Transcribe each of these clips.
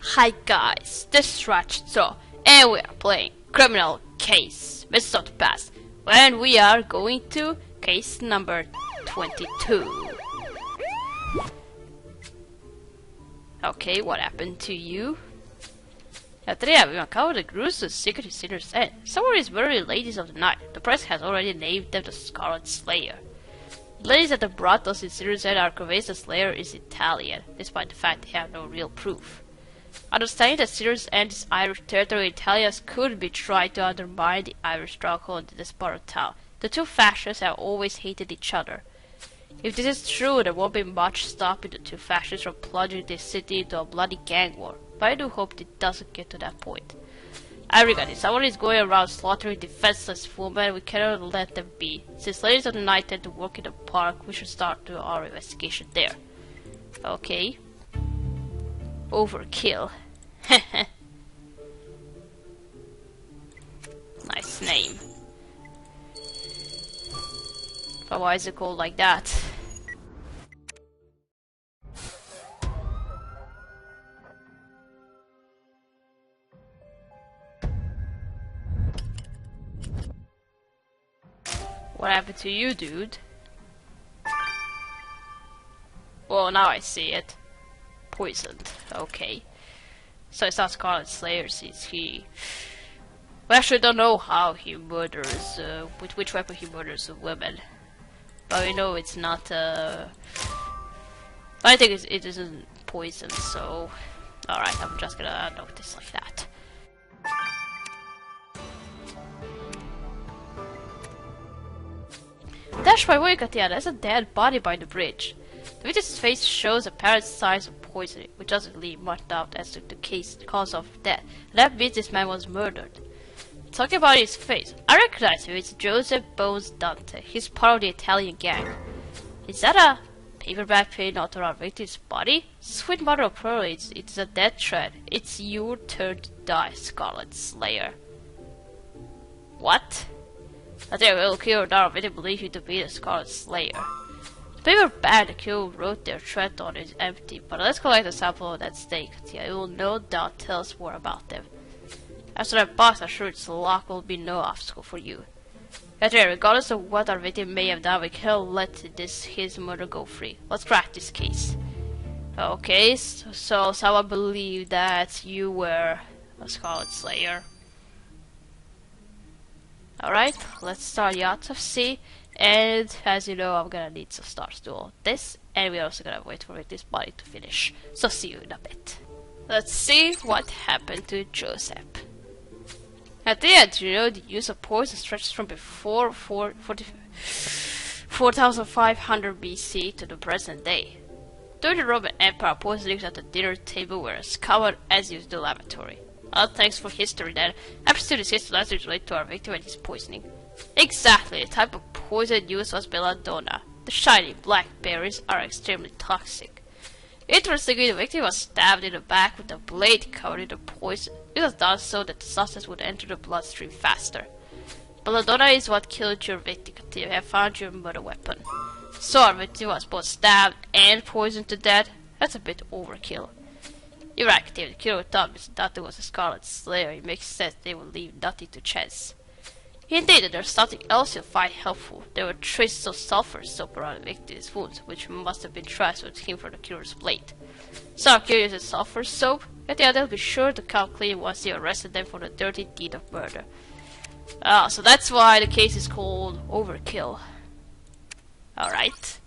Hi guys, this is Ratchet, and we are playing Criminal Case, Mrs. of the Past, and we are going to case number 22. Okay, what happened to you? Today we uncovered the gruesome secret of Sinner's End. Someone is murdering ladies of the night. The press has already named them the Scarlet Slayer. The ladies that have brought us in Sinner's End are convinced the Slayer is Italian, despite the fact they have no real proof. Understanding that Sinner's End is Irish territory, Italians could be trying to undermine the Irish stronghold in this part of town. The two factions have always hated each other. If this is true, there won't be much stopping the two factions from plunging this city into a bloody gang war, but I do hope it doesn't get to that point. I regret it. Someone is going around slaughtering defenseless women. We cannot let them be. Since ladies of the night tend to work in the park, we should start our investigation there. Okay. Overkill. Nice name. But why is it called like that? What happened to you, dude? Well, now I see it. Poisoned. Okay. So it's not Scarlet Slayer, since he... We actually don't know how he murders, with which weapon he murders women. But we know it's not, I think it isn't poison, so... Alright, I'm just gonna note this like that. Dash by way, Katia, there's a dead body by the bridge. The witness's face shows apparent signs of poisoning, which doesn't leave much doubt as to the cause of death. And that means this man was murdered. Talking about his face, I recognize him. It's Joseph Bones Dante. He's part of the Italian gang. Is that a paperback pinned onto our victim's body? Sweet mother of pearl, it's a death threat. It's your turn to die, Scarlet Slayer. What? I think I will kill now. I didn't believe you to be the Scarlet Slayer. The paperback the killer wrote their threat on is empty, but let's collect a sample of that steak. Yeah, it will no doubt tell us more about them. As for that box, I'm sure its lock will be no obstacle for you. Anyway, regardless of what our victim may have done, we cannot let his murder go free. Let's crack this case. Okay, so someone believed that you were a Scarlet Slayer. Alright, let's start the autopsy, and as you know, I'm gonna need some stars to all this, and we're also gonna wait for this body to finish. So see you in a bit. Let's see what happened to Joseph. At the end, you know, the use of poison stretches from before 4500 BC to the present day. During the Roman Empire, poisonings at the dinner table were as common as used in the lavatory. Thanks for history then. I'm still this history lesson related to our victim and his poisoning. Exactly, the type of poison used was belladonna. The shiny black berries are extremely toxic. Interestingly, the victim was stabbed in the back with a blade covered in the poison. It was done so that the substance would enter the bloodstream faster. Belladonna is what killed your victim until you have found your murder weapon. So our victim was both stabbed and poisoned to death? That's a bit overkill. You're right, Katia. The killer thought Mr. Dante was a Scarlet Slayer. It makes sense they would leave nothing to chance. Indeed, there's something else you'll find helpful. There were traces of sulfur soap around the victim's wounds, which must have been transferred to him from the killer's blade. So I'm curious if sulfur soap? Katia, they'll be sure to come clean once you arrested them for the dirty deed of murder. So that's why the case is called Overkill. Alright.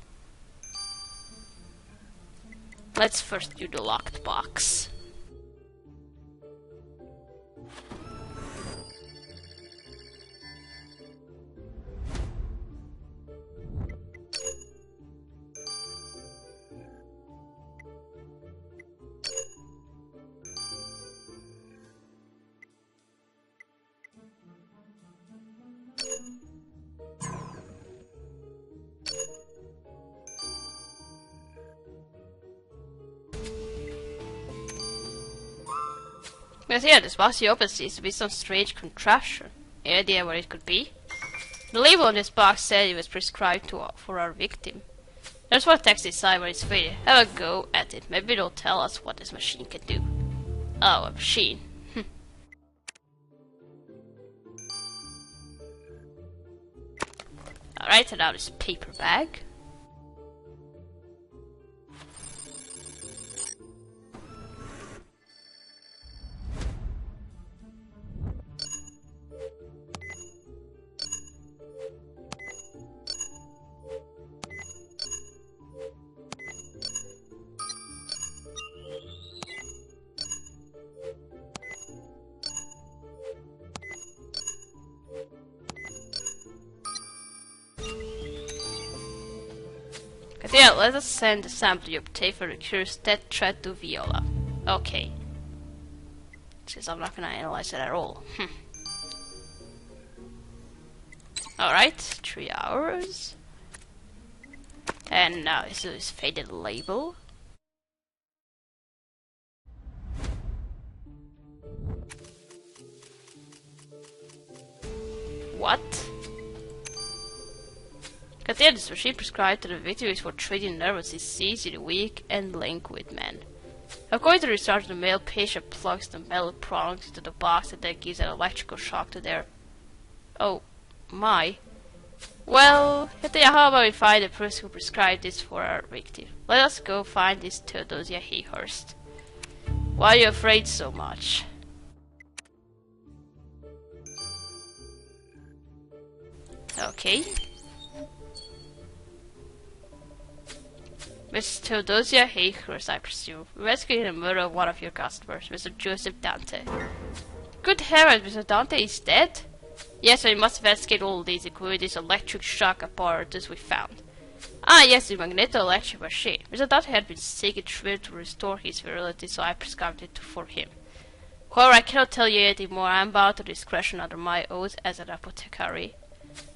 Let's first do the locked box. But here, this box you open seems to be some strange contraption. Any idea what it could be? The label on this box said it was prescribed for our victim. There's one text inside where it's faded. Have a go at it. Maybe it'll tell us what this machine can do. Oh, a machine. Alright, and now this paper bag. Yeah, let us send the sample you obtained for the curious death threat to Viola. Okay. Since I'm not gonna analyze it at all. Alright, 3 hours. And now this is faded label. What? Katia, this machine prescribed to the victim is for treating nervous disease in the weak and liquid men. According to the research, the male patient plugs the metal prongs into the box and then gives an electrical shock to their... Oh my. Well, Katia, how about we find the person who prescribed this for our victim? Let us go find this Theodosia Hayhurst. Why are you afraid so much? Okay. Miss Theodosia Hayhurst, I presume. Investigating the murder of one of your customers, Mr. Joseph Dante. Good heavens, Mr. Dante is dead? Yes, we must investigate all these, including this electric shock apparatus we found. Ah, yes, the magneto-electric machine. Mr. Dante had been seeking treatment to restore his virility, so I prescribed it for him. However, I cannot tell you anything more. I am bound to discretion under my oath as an apothecary.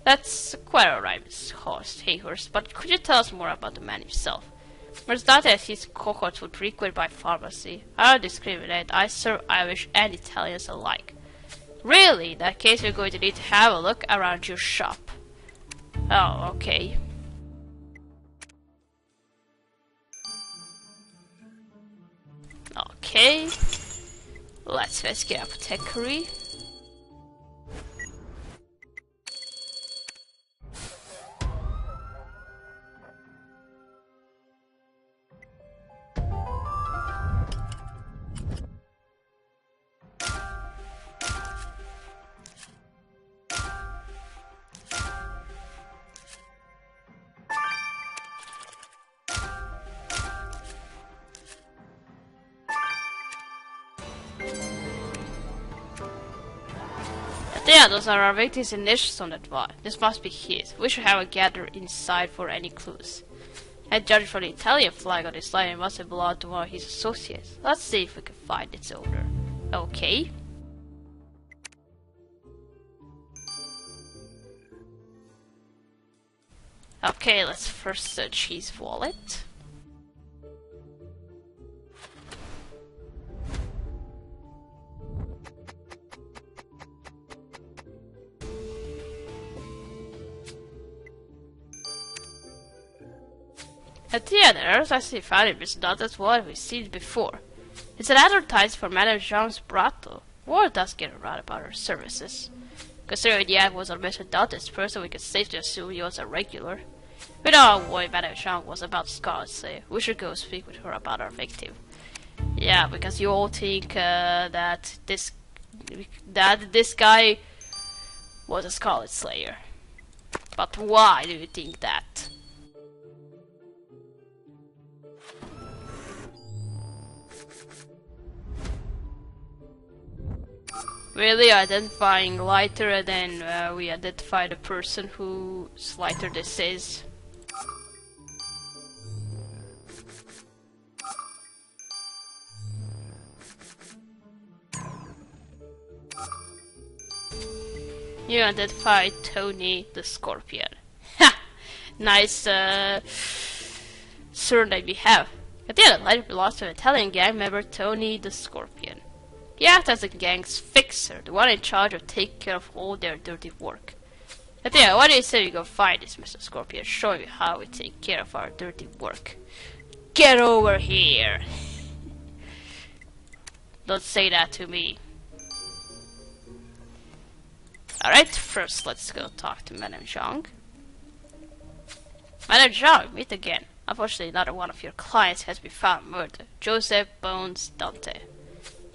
That's quite alright, Miss Hayhurst, but could you tell us more about the man himself? Mr. Dante and his cohorts would frequent my pharmacy. I don't discriminate. I serve Irish and Italians alike. Really? In that case, we're going to need to have a look around your shop. Oh, okay. Okay. Let's investigate apothecary. Yeah, those are our victims' initials on that wall. This must be his. We should have a gather inside for any clues. And judging from the Italian flag on this line, it must have belonged to one of his associates. Let's see if we can find its owner. Okay. Okay, let's first search his wallet. At the others, I see found it, Mr. Dante's wallet we've seen before. It's an advertisement for Madame Jean's Brato. Word does get around about her services. Considering the ad was on Mr. Dante's person, we can safely assume he was a regular. We know how worried Madame Jean was about Scarlet Slayer. We should go speak with her about our victim. Yeah, because you all think that this guy was a Scarlet Slayer. But why do you think that? Really identifying lighter, and then we identify the person whose lighter this is. You identify Tony the Scorpion. Ha! Nice surname we have. But yeah, the lighter belongs to an Italian gang member, Tony the Scorpion. He acts as the gang's fixer, the one in charge of taking care of all their dirty work. But yeah, why do you say we go find this Mr. Scorpion? Show you how we take care of our dirty work. Get over here! Don't say that to me. Alright, first let's go talk to Madame Zhang. Madame Zhang, meet again. Unfortunately, another one of your clients has been found murdered. Joseph Bones Dante.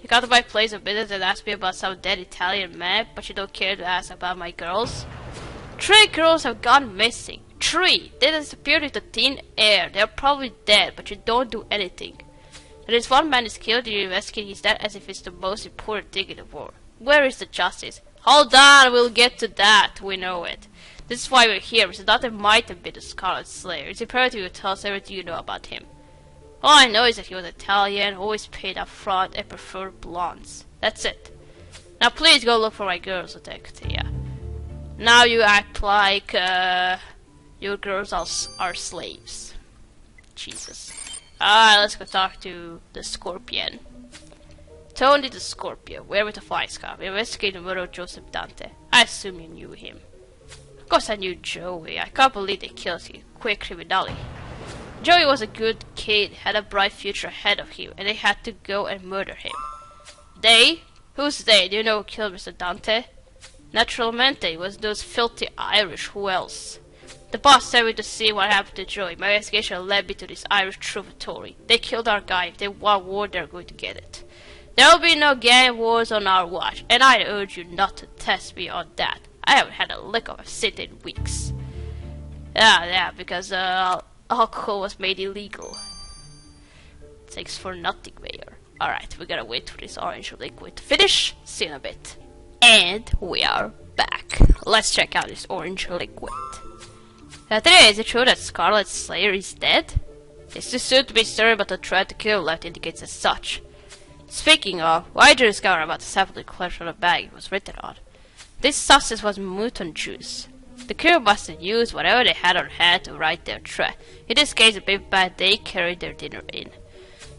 You got to my place of business and ask me about some dead Italian man, but you don't care to ask about my girls? 3 girls have gone missing. 3! They disappeared into thin air. They're probably dead, but you don't do anything. There is one man is killed and you investigate his death as if it's the most important thing in the world. Where is the justice? Hold on, we'll get to that. We know it. This is why we're here. Mr. Dante might have been the Scarlet Slayer. It's imperative you tell us everything you know about him. All I know is that he was Italian, always paid up front, and preferred blondes. That's it. Now please go look for my girls, Detective. Yeah. Now you act like your girls are slaves. Jesus. Alright, let's go talk to the Scorpion. Tony the Scorpion, where with the fly scarf? Investigate the murder of Joseph Dante. I assume you knew him. Of course I knew Joey. I can't believe they killed him. Quick criminally. Joey was a good kid, had a bright future ahead of him, and they had to go and murder him. They? Who's they? Do you know who killed Mr. Dante? Naturalmente, it was those filthy Irish. Who else? The boss sent me to see what happened to Joey. My investigation led me to this Irish troubadour. They killed our guy. If they want war, they're going to get it. There will be no gang wars on our watch, and I urge you not to test me on that. I haven't had a lick of a cent in weeks. Yeah, because alcohol was made illegal. Thanks for nothing, Mayor. Alright, we gotta wait for this orange liquid to finish. See you in a bit. And we are back. Let's check out this orange liquid. Today, is it true that Scarlet Slayer is dead? It's too soon to be certain, but the threat to kill left indicates as such. Speaking of, why did you discover about the sample collection from the bag it was written on? This substance was mutant juice. The crew must have used whatever they had on hand to write their threat. In this case, the big bad they carried their dinner in.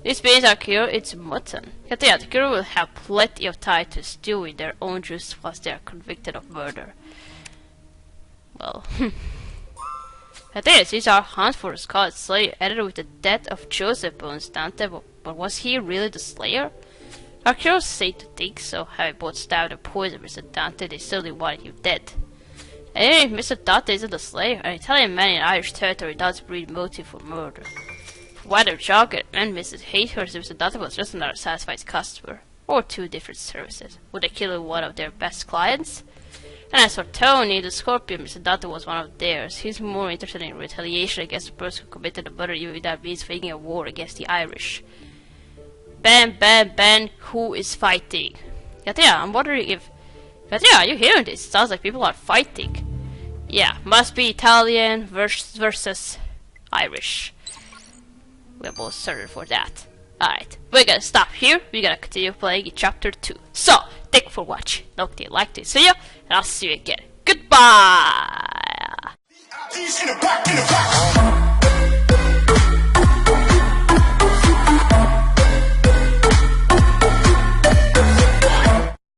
This means our crew, it's mutton. Yet yeah, the crew will have plenty of time to stew in their own juice once they are convicted of murder. Well, This is our hunt for the Scarlet Slayer, ended with the death of Joseph Bones Dante, but was he really the Slayer? Our heroes say to think so, having both stabbed and poisoned Mr. Dante, they certainly wanted him dead. And even if Mr. Dante isn't the Slayer, an Italian man in Irish territory does breed motive for murder. Whether Jogger and Mrs. hate her, Mr. Dante was just another satisfied customer, or 2 different services. Would they kill one of their best clients? And as for Tony, the Scorpion, Mr. Dante was one of theirs. He's more interested in retaliation against the person who committed the murder, even if that means fighting a war against the Irish. Ben, who is fighting? Yeah, I'm wondering if... Yeah, you hearing this? It sounds like people are fighting. Yeah, must be Italian versus Irish. We're both certain for that. Alright, we're gonna stop here. We're gonna continue playing in chapter 2. So, thank you for watching. Don't forget to like this video, and I'll see you again. Goodbye!